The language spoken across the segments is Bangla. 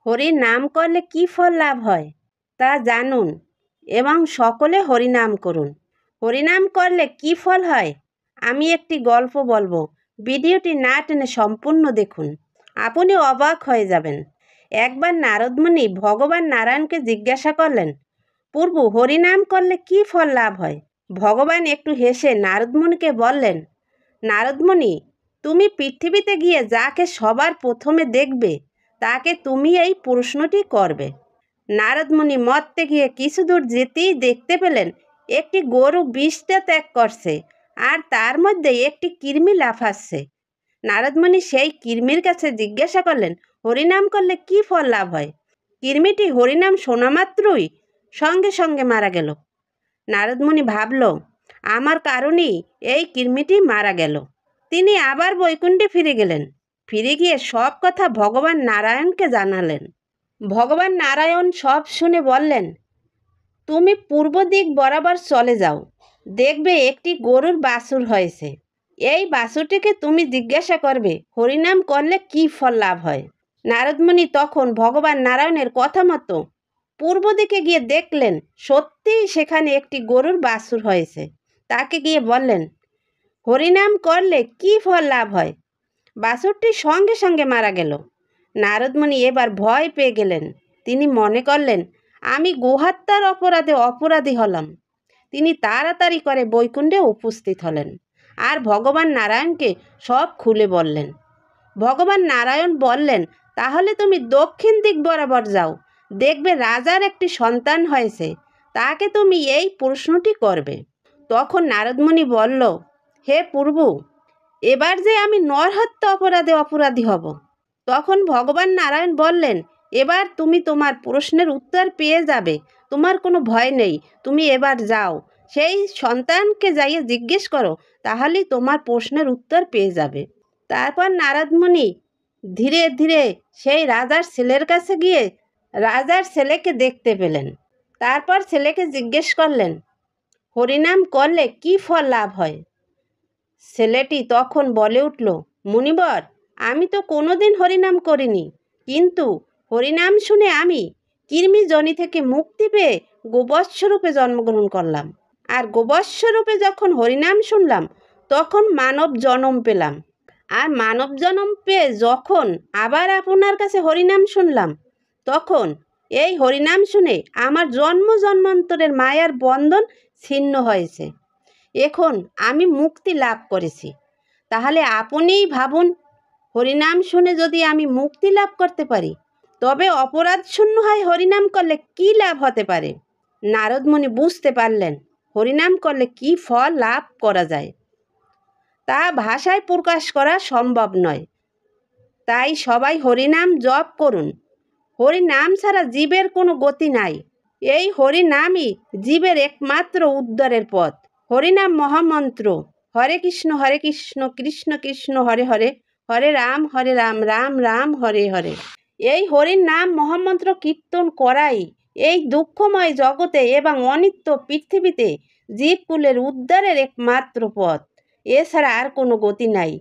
হরির নাম করলে কি ফল লাভ হয় তা জানুন এবং সকলে হরিনাম করুন। হরিনাম করলে কি ফল হয় আমি একটি গল্প বলবো, ভিডিওটি না টেনে সম্পূর্ণ দেখুন, আপনি অবাক হয়ে যাবেন। একবার নারদমুনি ভগবান নারায়ণকে জিজ্ঞাসা করলেন, প্রভু হরিনাম করলে কি ফল লাভ হয়? ভগবান একটু হেসে নারদমুনিকে বললেন, নারদমুনি, তুমি পৃথিবীতে গিয়ে যাকে সবার প্রথমে দেখবে তাকে তুমি এই প্রশ্নটি করবে। নারদমুনি মরতে গিয়ে কিছু দূর যেতেই দেখতে পেলেন একটি গরু বিষটা ত্যাগ করছে আর তার মধ্যে একটি কৃমি লাফাচ্ছে। নারদমুনি সেই কৃমির কাছে জিজ্ঞাসা করলেন, হরিনাম করলে কি ফল লাভ হয়? কৃমিটি হরিনাম শোনা মাত্রই সঙ্গে সঙ্গে মারা গেল। নারদমুনি ভাবল, আমার কারণেই এই কৃমিটি মারা গেল। তিনি আবার বৈকুণ্ঠে ফিরে গেলেন। ফিরে গিয়ে সব কথা ভগবান নারায়ণকে জানালেন। ভগবান নারায়ণ সব শুনে বললেন, তুমি পূর্ব দিক বরাবর চলে যাও, দেখবে একটি গরুর বাছুর হয়েছে। এই বাছুরটিকে তুমি জিজ্ঞাসা করবে হরিনাম করলে কি ফল লাভ হয়। নারদমুনি তখন ভগবান নারায়ণের কথা মতো পূর্ব দিকে গিয়ে দেখলেন সত্যিই সেখানে একটি গরুর বাছুর হয়েছে। তাকে গিয়ে বললেন, হরিনাম করলে কি ফল লাভ হয়? বাছুরটি সঙ্গে সঙ্গে মারা গেল। নারদমুনি এবার ভয় পেয়ে গেলেন। তিনি মনে করলেন, আমি গোহত্যার অপরাধী হলাম। তিনি তাড়াতাড়ি করে বৈকুণ্ঠে উপস্থিত হলেন আর ভগবান নারায়ণকে সব খুলে বললেন। ভগবান নারায়ণ বললেন, তাহলে তুমি দক্ষিণ দিক বরাবর যাও, দেখবে রাজার একটি সন্তান হয়েছে, তাকে তুমি এই প্রশ্নটি করবে। তখন নারদমুনি বলল, হে প্রভু, এবার যে আমি নরহত্যা অপরাধী হব। তখন ভগবান নারায়ণ বললেন, এবার তুমি তোমার প্রশ্নের উত্তর পেয়ে যাবে, তোমার কোনো ভয় নেই, তুমি এবার যাও, সেই সন্তানকে যাইয়ে জিজ্ঞেস করো, তাহলেই তোমার প্রশ্নের উত্তর পেয়ে যাবে। তারপর নারদমুনি ধীরে ধীরে সেই রাজার ছেলের কাছে গিয়ে রাজার ছেলেকে দেখতে পেলেন। তারপর ছেলেকে জিজ্ঞেস করলেন, হরিনাম করলে কি ফল লাভ হয়? ছেলেটি তখন বলে উঠল, মুনিবর, আমি তো কোনোদিন হরিনাম করিনি, কিন্তু হরিনাম শুনে আমি কৃমিজনি থেকে মুক্তি পেয়ে গোবৎসরূপে জন্মগ্রহণ করলাম। আর গোবৎসরূপে যখন হরিনাম শুনলাম তখন মানব জন্ম পেলাম। আর মানব জন্ম পেয়ে যখন আবার আপনার কাছে হরিনাম শুনলাম, তখন এই হরিনাম শুনে আমার জন্ম জন্মান্তরের মায়ার বন্ধন ছিন্ন হয়েছে। এখন আমি মুক্তি লাভ করেছি। তাহলে আপনিই ভাবুন, হরিনাম শুনে যদি আমি মুক্তি লাভ করতে পারি, তবে অপরাধ শূন্য হয় হরিনাম করলে কি লাভ হতে পারে? নারদমুনি বুঝতে পারলেন হরিনাম করলে কি ফল লাভ করা যায় তা ভাষায় প্রকাশ করা সম্ভব নয়। তাই সবাই হরিনাম জপ করুন। হরিনাম ছাড়া জীবের কোনো গতি নাই। এই হরিনামই জীবের একমাত্র উদ্ধারের পথ। হরিনাম মহামন্ত্র। হরে কৃষ্ণ কৃষ্ণ কৃষ্ণ হরে হরে, হরে রাম রাম রাম হরে হরে। এই হরির নাম মহামন্ত্র কীর্তন করাই এই দুঃখময় জগতে এবং অনিত্য পৃথিবীতে জীবকুলের উদ্ধারের একমাত্র পথ। এছাড়া আর কোনো গতি নাই।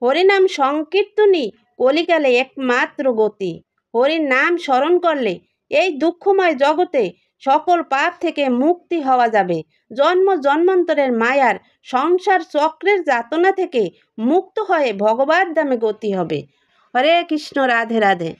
হরিনাম সংকীর্তনই কলিকালে একমাত্র গতি। হরির নাম স্মরণ করলে এই দুঃখময় জগতে সকল পাপ থেকে মুক্তি হওয়া যাবে। জন্ম জন্মান্তরের মায়ার সংসার চক্রের যাতনা থেকে মুক্ত হয়ে ভগবত ধামে গতি হবে। হরে কৃষ্ণ, রাধে রাধে।